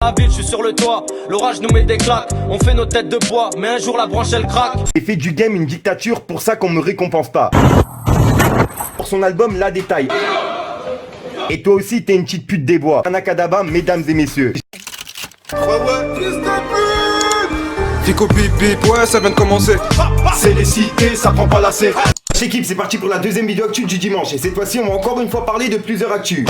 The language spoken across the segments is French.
La ville, je suis sur le toit, l'orage nous met des claques. On fait nos têtes de bois, mais un jour la branche elle craque. J'ai fait du game une dictature, pour ça qu'on me récompense pas. Pour son album La Détail. Et toi aussi t'es une petite pute des bois. Anakadaba, mesdames et messieurs. Fico bip bip, ouais ça vient de commencer. C'est les cités, ça prend pas la C. L'équipe, c'est parti pour la deuxième vidéo actu du dimanche. Et cette fois-ci, on va encore une fois parler de plusieurs actus.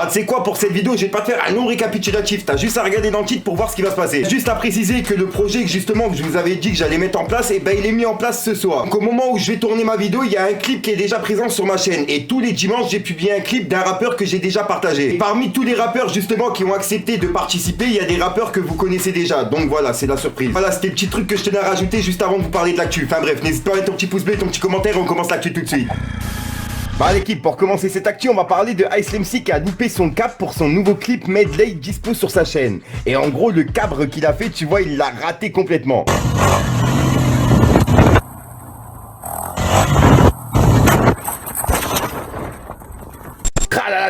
Ah, tu sais quoi, pour cette vidéo, je vais pas te faire un long récapitulatif. T'as juste à regarder dans le titre pour voir ce qui va se passer. Juste à préciser que le projet que justement que je vous avais dit que j'allais mettre en place, et ben il est mis en place ce soir. Donc au moment où je vais tourner ma vidéo, il y a un clip qui est déjà présent sur ma chaîne. Et tous les dimanches, j'ai publié un clip d'un rappeur que j'ai déjà partagé. Et parmi tous les rappeurs justement qui ont accepté de participer, il y a des rappeurs que vous connaissez déjà. Donc voilà, c'est la surprise. Voilà, c'était le petit truc que je tenais à rajouter juste avant de vous parler de l'actu. Enfin bref, n'hésite pas à mettre ton petit pouce bleu, ton petit commentaire et on commence l'actu tout de suite. Bah l'équipe, pour commencer cette actu, on va parler de Ice MC qui a loupé son cap pour son nouveau clip Medley dispo sur sa chaîne. Et en gros, le cabre qu'il a fait, tu vois, il l'a raté complètement.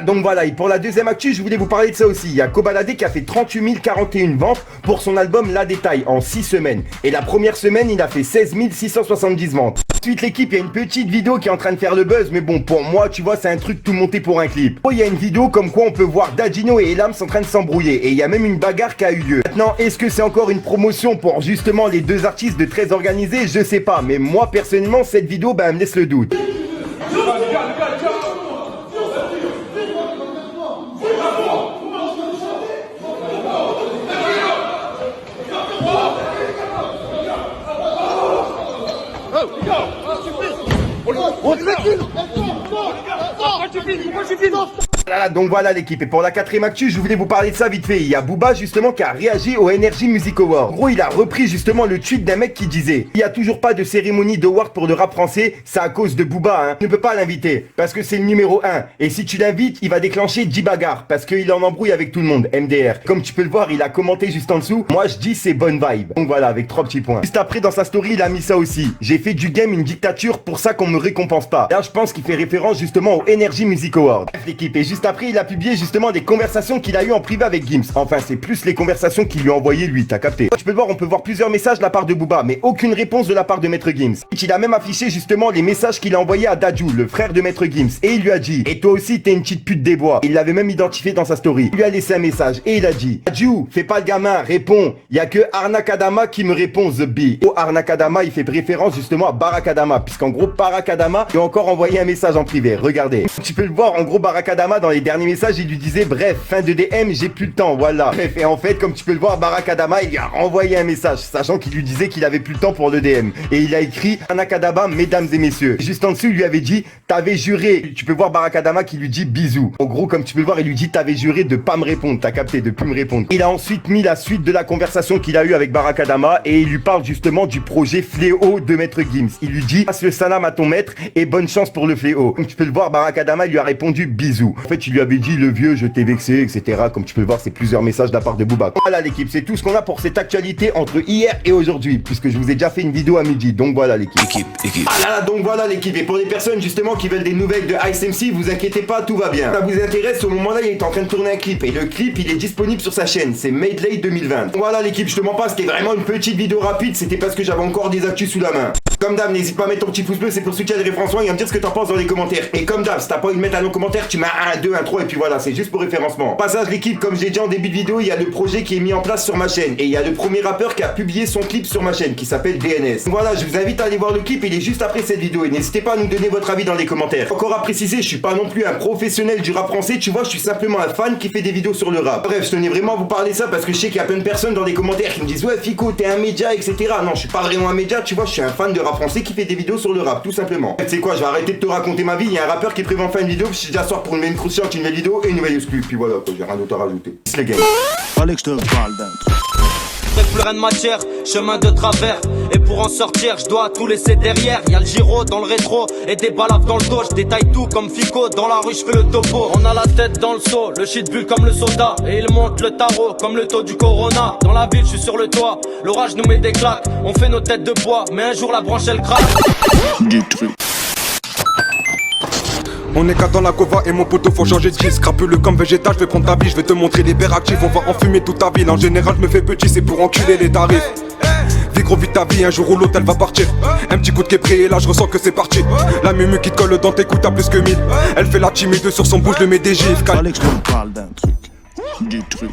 Donc voilà, et pour la deuxième actu, je voulais vous parler de ça aussi. Il y a Kobalade qui a fait 38 041 ventes pour son album La Détail en 6 semaines. Et la première semaine, il a fait 16 670 ventes. Ensuite l'équipe, il y a une petite vidéo qui est en train de faire le buzz, mais bon, pour moi, tu vois, c'est un truc tout monté pour un clip. Il y a une vidéo comme quoi on peut voir Dadino et Elam en train de s'embrouiller. Et il y a même une bagarre qui a eu lieu. Maintenant, est-ce que c'est encore une promotion pour justement les deux artistes de très organisés? Je sais pas, mais moi, personnellement, cette vidéo, elle me laisse le doute. Donc voilà l'équipe, et pour la quatrième actu, je voulais vous parler de ça vite fait. Il y a Booba justement qui a réagi au Energy Music Award. En gros, il a repris justement le tweet d'un mec qui disait: il n'y a toujours pas de cérémonie d'award pour le rap français, c'est à cause de Booba, hein. Tu ne peux pas l'inviter, parce que c'est le numéro 1. Et si tu l'invites, il va déclencher 10 bagarres, parce qu'il en embrouille avec tout le monde, MDR. Comme tu peux le voir, il a commenté juste en dessous: moi je dis c'est bonne vibe. Donc voilà, avec 3 petits points. Juste après, dans sa story, il a mis ça aussi: j'ai fait du game une dictature, pour ça qu'on me récompense pas. Là, je pense qu'il fait référence justement au Energy Music Award. Bref l'équipe, et juste après, il a publié justement des conversations qu'il a eues en privé avec Gims. Enfin, c'est plus les conversations qu'il lui a envoyées lui, t'as capté. Tu peux le voir, on peut voir plusieurs messages de la part de Booba, mais aucune réponse de la part de Maître Gims. Il a même affiché justement les messages qu'il a envoyés à Dadju, le frère de Maître Gims, et il lui a dit: et toi aussi t'es une petite pute des bois. Il l'avait même identifié dans sa story. Il lui a laissé un message et il a dit: Dadju, fais pas le gamin, réponds. Il y a que Arnakadama qui me répond, The B. Oh, Arnakadama, il fait référence justement à Barakadama, puisqu'en gros Barakadama lui a encore envoyé un message en privé. Regardez. Tu peux le voir, en gros Barakadama dans les derniers messages, il lui disait: bref, fin de DM, j'ai plus le temps, voilà. Bref, et en fait, comme tu peux le voir, Barakadama, il lui a renvoyé un message, sachant qu'il lui disait qu'il avait plus le temps pour le DM. Et il a écrit: Anakadaba, mesdames et messieurs. Juste en dessous, il lui avait dit: t'avais juré. Tu peux voir Barakadama qui lui dit bisous. En gros, comme tu peux le voir, il lui dit: t'avais juré de pas me répondre, t'as capté, de plus me répondre. Il a ensuite mis la suite de la conversation qu'il a eue avec Barakadama et il lui parle justement du projet Fléau de Maître Gims. Il lui dit: passe le salam à ton maître et bonne chance pour le Fléau. Comme tu peux le voir, Barakadama lui a répondu bisous. En fait, il lui avait dit: le vieux, je t'ai vexé, etc. Comme tu peux le voir, c'est plusieurs messages de la part de Booba. Voilà l'équipe, c'est tout ce qu'on a pour cette actualité entre hier et aujourd'hui, puisque je vous ai déjà fait une vidéo à midi. Donc voilà l'équipe. Ah là là, donc voilà l'équipe. Et pour les personnes justement qui veulent des nouvelles de Ice MC, vous inquiétez pas, tout va bien. Ça vous intéresse, au moment là, il est en train de tourner un clip. Et le clip, il est disponible sur sa chaîne. C'est Medley 2020. Donc voilà l'équipe, je te mens pas, c'était vraiment une petite vidéo rapide. C'était parce que j'avais encore des actus sous la main. Comme d'hab, n'hésite pas à mettre ton petit pouce bleu, c'est pour soutenir les François et à me dire ce que t'en penses dans les commentaires. Et comme d'hab, si t'as pas envie de mettre un long commentaire, tu mets un 2, un 3 et puis voilà, c'est juste pour référencement. Passage l'équipe, comme je l'ai dit en début de vidéo, il y a le projet qui est mis en place sur ma chaîne. Et il y a le premier rappeur qui a publié son clip sur ma chaîne, qui s'appelle DNS. Donc voilà, je vous invite à aller voir le clip, il est juste après cette vidéo. Et n'hésitez pas à nous donner votre avis dans les commentaires. Encore à préciser, je suis pas non plus un professionnel du rap français, tu vois, je suis simplement un fan qui fait des vidéos sur le rap. Bref, je tenais vraiment à vous parler de ça parce que je sais qu'il y a plein de personnes dans les commentaires qui me disent: ouais Fico, t'es un média, etc. Non, je suis pas vraiment un média, tu vois, je suis un fan de rap français qui fait des vidéos sur le rap, tout simplement. Tu sais quoi, je vais arrêter de te raconter ma vie, il y a un rappeur qui prévoit en faire une vidéo, je suis déjà soir pour une main cruciante, une nouvelle vidéo et une nouvelle exclue. Puis voilà, quoi, j'ai rien d'autre à rajouter. C'est les gars. Fallait que je te parle d'un truc. Plus rien de matière, chemin de travers. Et pour en sortir, je dois tout laisser derrière. Y'a le gyro dans le rétro et des balaves dans le dos. Je détaille tout comme Fico, dans la rue je fais le topo. On a la tête dans le seau, le shit bulle comme le soda. Et il monte le tarot comme le taux du corona. Dans la ville, je suis sur le toit, l'orage nous met des claques. On fait nos têtes de bois, mais un jour la branche elle craque. Du truc. On est qu'à dans la cova et mon poteau faut changer de disque. Crapuleux comme végétal, je vais prendre ta vie, je vais te montrer les verres actifs. On va enfumer toute ta ville, en général je me fais petit, c'est pour enculer les tarifs. Vis gros vite ta vie, un jour ou l'autre elle va partir. Un petit coup de képré et là je ressens que c'est parti. La mumu qui te colle dans tes coups t'as plus que 1000. Elle fait la timide sur son bouche, je le mets des gifs. Fallait que je te parle d'un truc. Du truc.